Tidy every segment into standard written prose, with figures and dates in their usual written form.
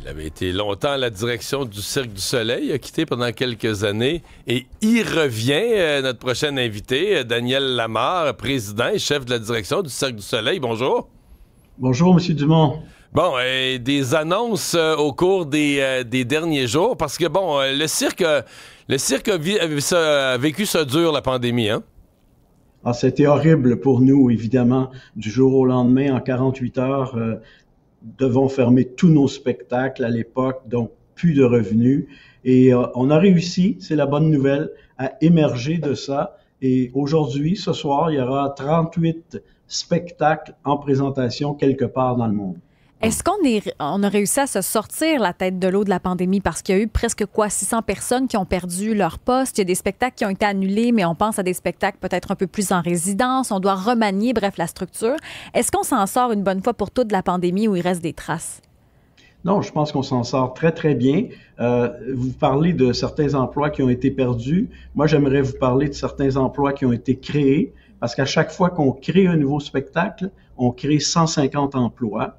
Il avait été longtemps à la direction du Cirque du Soleil, il a quitté pendant quelques années et il revient, notre prochain invité, Daniel Lamarre, président et chef de la direction du Cirque du Soleil. Bonjour. Bonjour, M. Dumont. Bon, des annonces au cours des derniers jours, parce que, bon, le cirque a vécu ça dur, la pandémie, hein? Ah, c'était horrible pour nous, évidemment. Du jour au lendemain, en 48 heures, devons fermer tous nos spectacles à l'époque, donc plus de revenus. Et on a réussi, c'est la bonne nouvelle, à émerger de ça. Et aujourd'hui, ce soir, il y aura 38 spectacles en présentation quelque part dans le monde. Est-ce qu'on a réussi à se sortir la tête de l'eau de la pandémie? Parce qu'il y a eu presque 600 personnes qui ont perdu leur poste. Il y a des spectacles qui ont été annulés, mais on pense à des spectacles peut-être un peu plus en résidence. On doit remanier, bref, la structure. Est-ce qu'on s'en sort une bonne fois pour toutes de la pandémie ou il reste des traces? Non, je pense qu'on s'en sort très, très bien. Vous parlez de certains emplois qui ont été perdus. Moi, j'aimerais vous parler de certains emplois qui ont été créés, parce qu'à chaque fois qu'on crée un nouveau spectacle, on crée 150 emplois.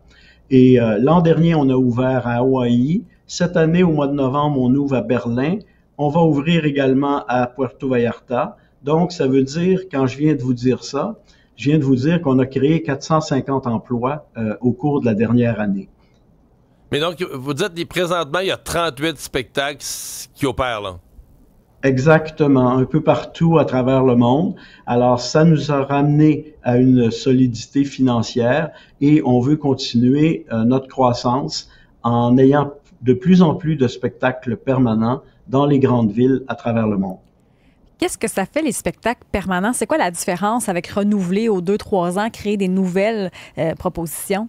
Et l'an dernier, on a ouvert à Hawaï. Cette année, au mois de novembre, on ouvre à Berlin. On va ouvrir également à Puerto Vallarta. Donc, ça veut dire, quand je viens de vous dire ça, je viens de vous dire qu'on a créé 450 emplois au cours de la dernière année. Mais donc, vous dites, présentement, il y a 38 spectacles qui opèrent, là. Exactement, un peu partout à travers le monde. Alors, ça nous a ramené à une solidité financière et on veut continuer notre croissance en ayant de plus en plus de spectacles permanents dans les grandes villes à travers le monde. Qu'est-ce que ça fait, les spectacles permanents? C'est quoi la différence avec renouveler aux 2-3 ans, créer des nouvelles propositions?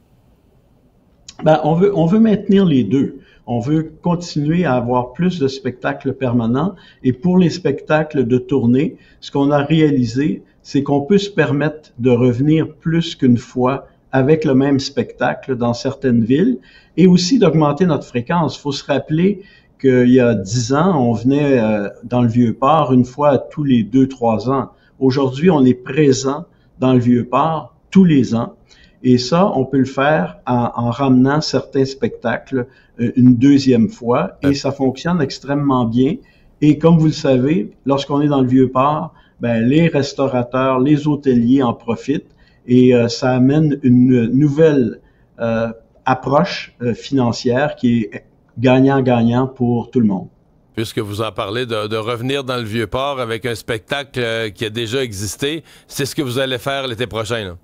Ben, on veut maintenir les deux. On veut continuer à avoir plus de spectacles permanents. Et pour les spectacles de tournée, ce qu'on a réalisé, c'est qu'on peut se permettre de revenir plus qu'une fois avec le même spectacle dans certaines villes et aussi d'augmenter notre fréquence. Il faut se rappeler qu'il y a 10 ans, on venait dans le Vieux-Port une fois tous les 2-3 ans. Aujourd'hui, on est présent dans le Vieux-Port tous les ans. Et ça, on peut le faire en ramenant certains spectacles une deuxième fois et ça fonctionne extrêmement bien. Et comme vous le savez, lorsqu'on est dans le Vieux-Port, ben, les restaurateurs, les hôteliers en profitent et ça amène une nouvelle approche financière qui est gagnant-gagnant pour tout le monde. Puisque vous en parlez de revenir dans le Vieux-Port avec un spectacle qui a déjà existé, c'est ce que vous allez faire l'été prochain, là?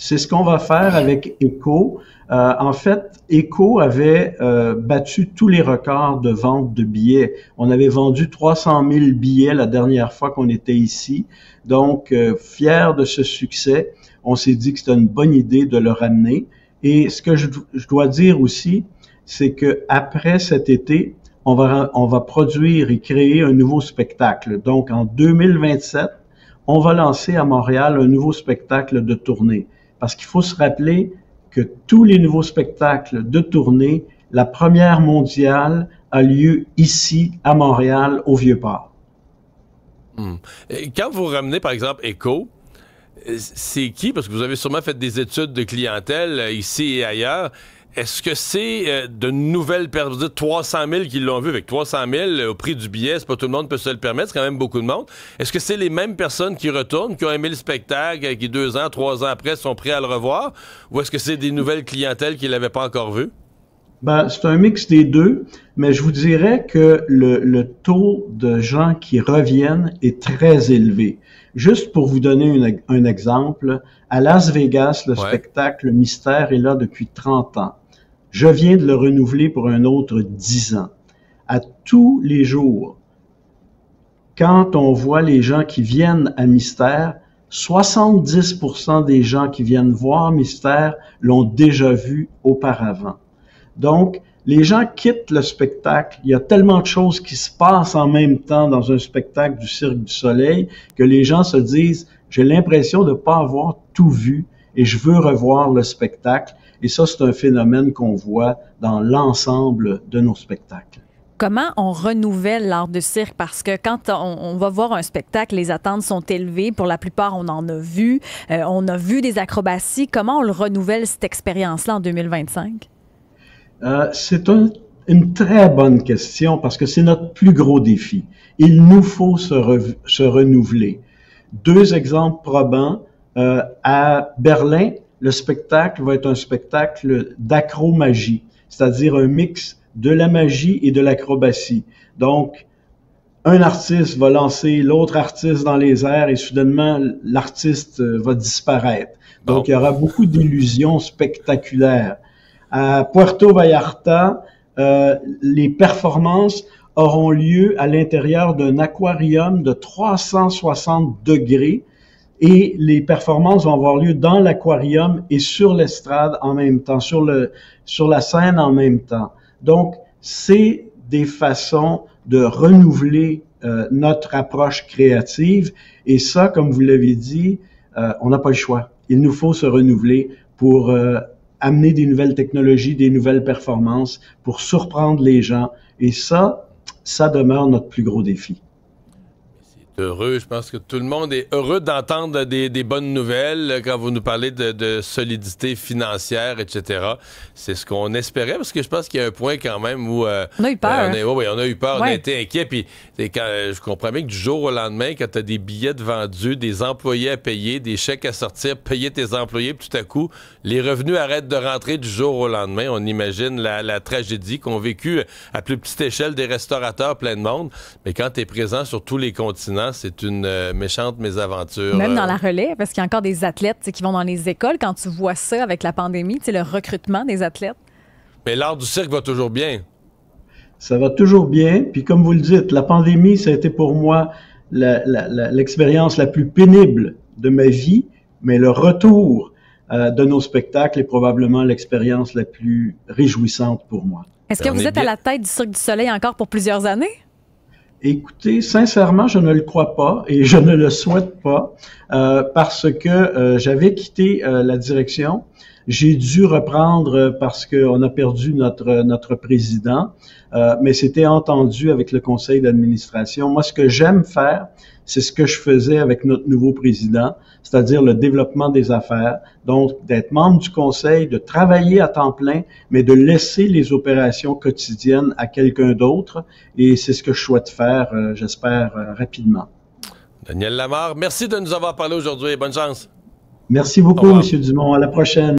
C'est ce qu'on va faire avec ECHO. En fait, ECHO avait battu tous les records de vente de billets. On avait vendu 300 000 billets la dernière fois qu'on était ici. Donc, fiers de ce succès, on s'est dit que c'était une bonne idée de le ramener. Et ce que je dois dire aussi, c'est que après cet été, on va produire et créer un nouveau spectacle. Donc, en 2027, on va lancer à Montréal un nouveau spectacle de tournée. Parce qu'il faut se rappeler que tous les nouveaux spectacles de tournée, la première mondiale a lieu ici, à Montréal, au Vieux-Port. Et quand vous ramenez, par exemple, ECHO, c'est qui? Parce que vous avez sûrement fait des études de clientèle ici et ailleurs. Est-ce que c'est de nouvelles personnes? Vous dites 300 000 qui l'ont vu. Avec 300 000 au prix du billet, c'est pas tout le monde peut se le permettre. C'est quand même beaucoup de monde. Est-ce que c'est les mêmes personnes qui retournent, qui ont aimé le spectacle, qui 2 ans, 3 ans après sont prêts à le revoir? Ou est-ce que c'est des nouvelles clientèles qui l'avaient pas encore vu? Ben, c'est un mix des deux, mais je vous dirais que le taux de gens qui reviennent est très élevé. Juste pour vous donner un exemple, à Las Vegas, le spectacle Mystère est là depuis 30 ans. Je viens de le renouveler pour un autre 10 ans. À tous les jours, quand on voit les gens qui viennent à Mystère, 70% des gens qui viennent voir Mystère l'ont déjà vu auparavant. Donc, les gens quittent le spectacle. Il y a tellement de choses qui se passent en même temps dans un spectacle du Cirque du Soleil que les gens se disent « j'ai l'impression de ne pas avoir tout vu et je veux revoir le spectacle ». Et ça, c'est un phénomène qu'on voit dans l'ensemble de nos spectacles. Comment on renouvelle l'art de cirque? Parce que quand on va voir un spectacle, les attentes sont élevées. Pour la plupart, on en a vu. On a vu des acrobaties. Comment on le renouvelle, cette expérience-là, en 2025? C'est une très bonne question parce que c'est notre plus gros défi. Il nous faut se renouveler. Deux exemples probants. À Berlin, le spectacle va être un spectacle d'acromagie, c'est-à-dire un mix de la magie et de l'acrobatie. Donc, un artiste va lancer l'autre artiste dans les airs et soudainement, l'artiste va disparaître. Donc, il y aura beaucoup d'illusions spectaculaires. À Puerto Vallarta, les performances auront lieu à l'intérieur d'un aquarium de 360 degrés et les performances vont avoir lieu dans l'aquarium et sur l'estrade en même temps, sur la scène en même temps. Donc, c'est des façons de renouveler notre approche créative et ça, comme vous l'avez dit, on n'a pas le choix. Il nous faut se renouveler pour amener des nouvelles technologies, des nouvelles performances, pour surprendre les gens et ça demeure notre plus gros défi. Heureux. Je pense que tout le monde est heureux d'entendre des bonnes nouvelles quand vous nous parlez de solidité financière, etc. C'est ce qu'on espérait parce que je pense qu'il y a un point quand même où... on a eu peur. On a eu peur, ouais. On a été inquiets. Puis je comprends bien que du jour au lendemain, quand tu as des billets de vendus, des employés à payer, des chèques à sortir, payer tes employés, puis tout à coup, les revenus arrêtent de rentrer du jour au lendemain. On imagine la tragédie qu'ont vécu à plus petite échelle des restaurateurs, plein de monde. Mais quand tu es présent sur tous les continents, c'est une méchante mésaventure. Même dans la relais, parce qu'il y a encore des athlètes qui vont dans les écoles. Quand tu vois ça avec la pandémie, le recrutement des athlètes. Mais l'art du cirque va toujours bien. Ça va toujours bien. Puis comme vous le dites, la pandémie, ça a été pour moi l'expérience la plus pénible de ma vie, mais le retour de nos spectacles est probablement l'expérience la plus réjouissante pour moi. Est-ce que vous êtes à la tête du Cirque du Soleil encore pour plusieurs années? Écoutez, sincèrement, je ne le crois pas et je ne le souhaite pas parce que j'avais quitté la direction. J'ai dû reprendre parce qu'on a perdu notre président, mais c'était entendu avec le conseil d'administration. Moi, ce que j'aime faire, c'est ce que je faisais avec notre nouveau président, c'est-à-dire le développement des affaires, donc d'être membre du conseil, de travailler à temps plein, mais de laisser les opérations quotidiennes à quelqu'un d'autre. Et c'est ce que je souhaite faire, j'espère, rapidement. Daniel Lamarre, merci de nous avoir parlé aujourd'hui. Bonne chance. Merci beaucoup, M. Dumont. À la prochaine.